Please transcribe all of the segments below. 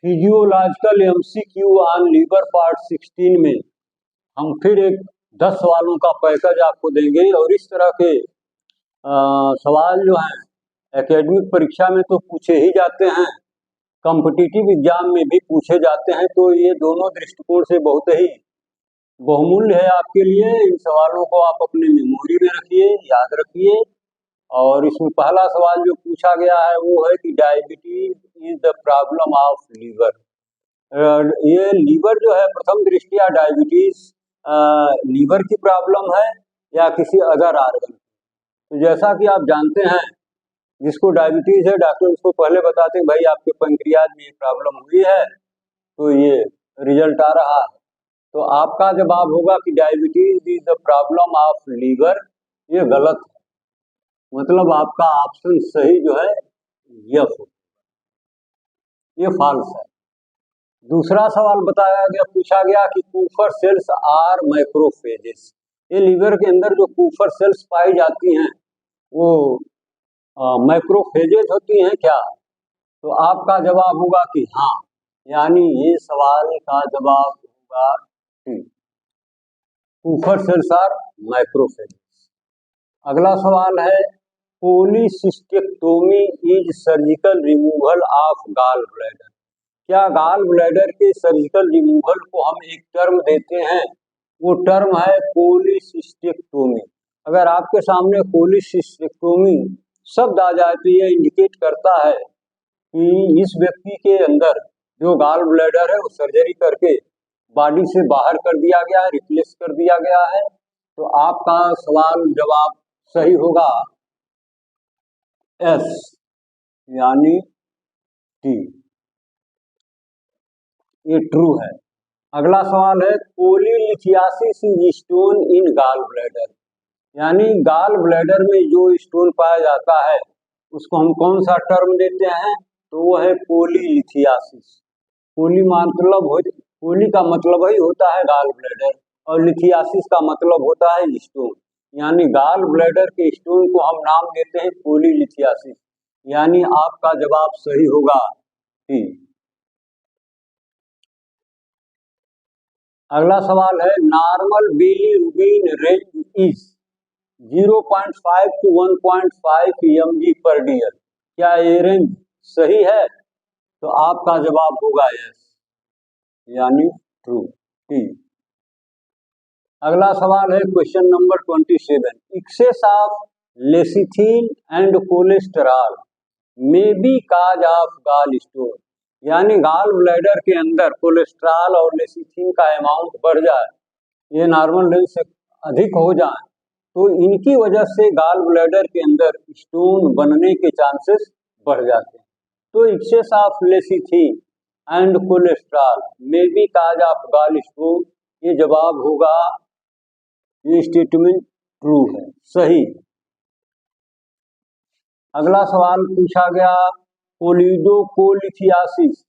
Physiological MCQ on liver part 16 में हम फिर एक 10 सवालों का पैकेज आपको देंगे। और इस तरह के सवाल जो हैं एकेडमिक परीक्षा में तो पूछे ही जाते हैं, कॉम्पिटिटिव एग्जाम में भी पूछे जाते हैं। तो ये दोनों दृष्टिकोण से बहुत ही बहुमूल्य है आपके लिए। इन सवालों को आप अपने मेमोरी में रखिए, याद रखिए। और इसमें पहला सवाल जो पूछा गया है वो है कि diabetes is the problem of liver. ये लीवर जो है प्रथम दृष्टया डायबिटीज लीवर की प्रॉब्लम है या किसी अदर आर्गन। तो जैसा कि आप जानते हैं जिसको डायबिटीज है डॉक्टर उसको पहले बताते हैं भाई आपके पैंक्रियाज में प्रॉब्लम हुई है, तो ये रिजल्ट आ रहा है। तो आपका जवाब होगा कि diabetes is the problem of liver. ये गलत है, मतलब आपका ऑप्शन सही जो है यस, ये फॉल्स है। दूसरा सवाल बताया गया, पूछा गया कि कूफर सेल्स आर मैक्रोफेजेस। ये लीवर के अंदर जो कूफर सेल्स पाई जाती हैं वो मैक्रोफेजेस होती हैं क्या? तो आपका जवाब होगा कि हाँ, यानी ये सवाल का जवाब होगा कूफर सेल्स आर मैक्रोफेजेस। अगला सवाल है polycystectomy is surgical removal of gall bladder. क्या गॉल ब्लैडर के सर्जिकल रिमूवल को हम एक टर्म देते हैं, वो टर्म है पॉलीसिस्टेक्टोमी। अगर आपके सामने पॉलीसिस्टेक्टोमी शब्द आ जाए तो ये इंडिकेट करता है कि इस व्यक्ति के अंदर जो गॉल ब्लैडर है वो सर्जरी करके बॉडी से बाहर कर दिया गया है, रिप्लेस कर दिया गया है। तो आपका सवाल जवाब सही होगा एस, यानी टी, ये ट्रू है। अगला सवाल है polylithiasis is stone in gall bladder. यानी गॉल ब्लैडर में जो स्टोन पाया जाता है उसको हम कौन सा टर्म देते हैं? तो वो है पॉलीलिथियासिस। पॉली का मतलब ही होता है गॉल ब्लैडर और लिथियासिस का मतलब होता है स्टोन। यानी गॉल ब्लैडर के स्टोन को हम नाम देते हैं पॉलीलिथियासिस। यानी आपका जवाब सही होगा टी। अगला सवाल है normal bilirubin range is 0.5 to 1.5 mg पर डियर। क्या ये रेंज सही है? तो आपका जवाब होगा यस, यानी ट्रू, टी। अगला सवाल है question number 27, excess of lecithin and cholesterol may be cause of gall stone. यानी गॉल ब्लैडर के अंदर कोलेस्ट्रॉल और लेसिथिन का अमाउंट बढ़ जाए, ये नॉर्मल रेंज से अधिक हो जाए, तो इनकी वजह से गॉल ब्लैडर के अंदर स्टोन बनने के चांसेस बढ़ जाते हैं। तो excess of lecithin and cholesterol may be cause of gall stone, ये जवाब होगा, ये स्टेटमेंट ट्रू है, सही। अगला सवाल पूछा गया कोलिडोकोलिथियासिस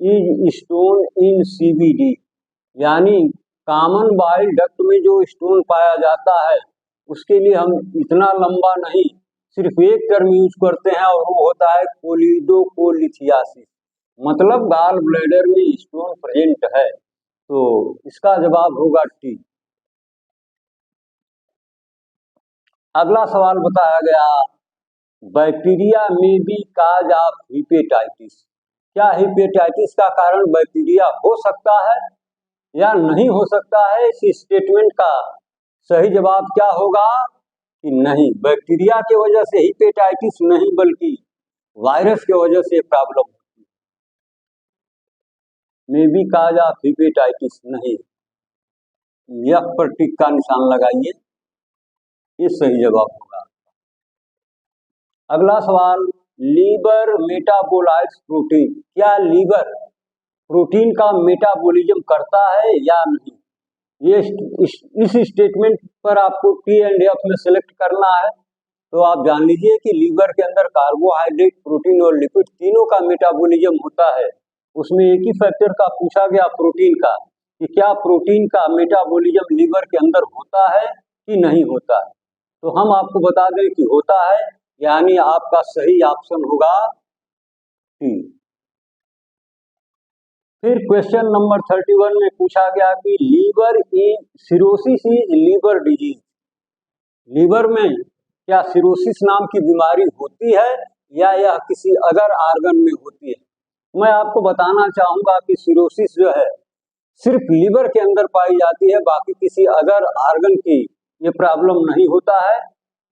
इज स्टोन इन सीबीडी। यानी कॉमन बाइल डक्ट में जो स्टोन पाया जाता है उसके लिए हम इतना लंबा नहीं, सिर्फ एक टर्म यूज करते हैं और वो होता है कोलिडोकोलिथियासिस। मतलब गॉल ब्लैडर में स्टोन प्रेजेंट है, तो इसका जवाब होगा टी। अगला सवाल बताया गया बैक्टीरिया में बी काज ऑफ हिपेटाइटिस। क्या हिपेटाइटिस का कारण बैक्टीरिया हो सकता है या नहीं हो सकता है? इस स्टेटमेंट का सही जवाब क्या होगा कि नहीं, बैक्टीरिया की वजह से हिपेटाइटिस नहीं बल्कि वायरस की वजह से प्रॉब्लम होती है। मे बी काज ऑफ हिपेटाइटिस नहीं, यह पर टिक का निशान लगाइए, ये सही जवाब होगा। अगला सवाल लीवर मेटाबोलाइट्स प्रोटीन। क्या लीवर प्रोटीन का मेटाबॉलिज्म करता है या नहीं? ये इस स्टेटमेंट पर आपको टी एंड एफ में सिलेक्ट करना है। तो आप जान लीजिए कि लीवर के अंदर कार्बोहाइड्रेट, प्रोटीन और लिपिड तीनों का मेटाबॉलिज्म होता है। उसमें एक ही फैक्टर का पूछा गया प्रोटीन का, कि क्या प्रोटीन का मेटाबॉलिज्म लीवर के अंदर होता है कि नहीं होता है। तो हम आपको बता दें कि होता है, यानी आपका सही ऑप्शन होगा टी। फिर क्वेश्चन नंबर 31 में पूछा गया कि liver is cirrhosis is liver disease, liver में क्या सिरोसिस नाम की बीमारी होती है या यह किसी अदर आर्गन में होती है। मैं आपको बताना चाहूंगा कि सिरोसिस जो है सिर्फ लीवर के अंदर पाई जाती है, बाकी किसी अदर आर्गन की ये प्रॉब्लम नहीं होता है।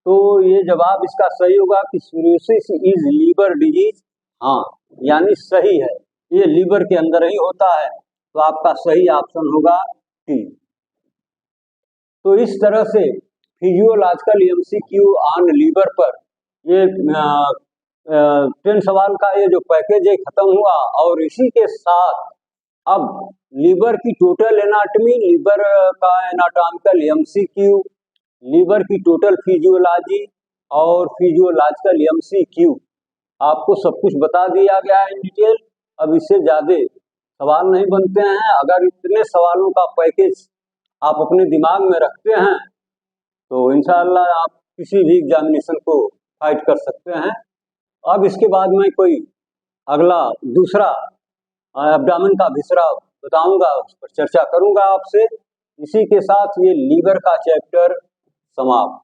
तो ये जवाब इसका सही होगा कि सिरोसिस इज लीवर डिजीज, हाँ यानी सही है, ये लीवर के अंदर ही होता है। तो आपका सही ऑप्शन होगा टी। तो इस तरह से फिजियोलॉजिकल एमसीक्यू ऑन लीवर पर ये 10 सवाल का ये जो पैकेज है खत्म हुआ। और इसी के साथ अब लीवर की टोटल एनाटॉमी, लीवर का एनाटॉमिकल एमसीक्यू, लीवर की टोटल फिजियोलॉजी और फिजियोलॉजिकल एमसीक्यू आपको सब कुछ बता दिया गया है इन डिटेल। अब इससे ज्यादा सवाल नहीं बनते हैं। अगर इतने सवालों का पैकेज आप अपने दिमाग में रखते हैं तो इंशाअल्लाह आप किसी भी एग्जामिनेशन को फाइट कर सकते हैं। अब इसके बाद मैं कोई अगला दूसरा एब्डोमेन का विषय बताऊंगा, उस पर चर्चा करूंगा आपसे। इसी के साथ ये लीवर का चैप्टर समाप्त।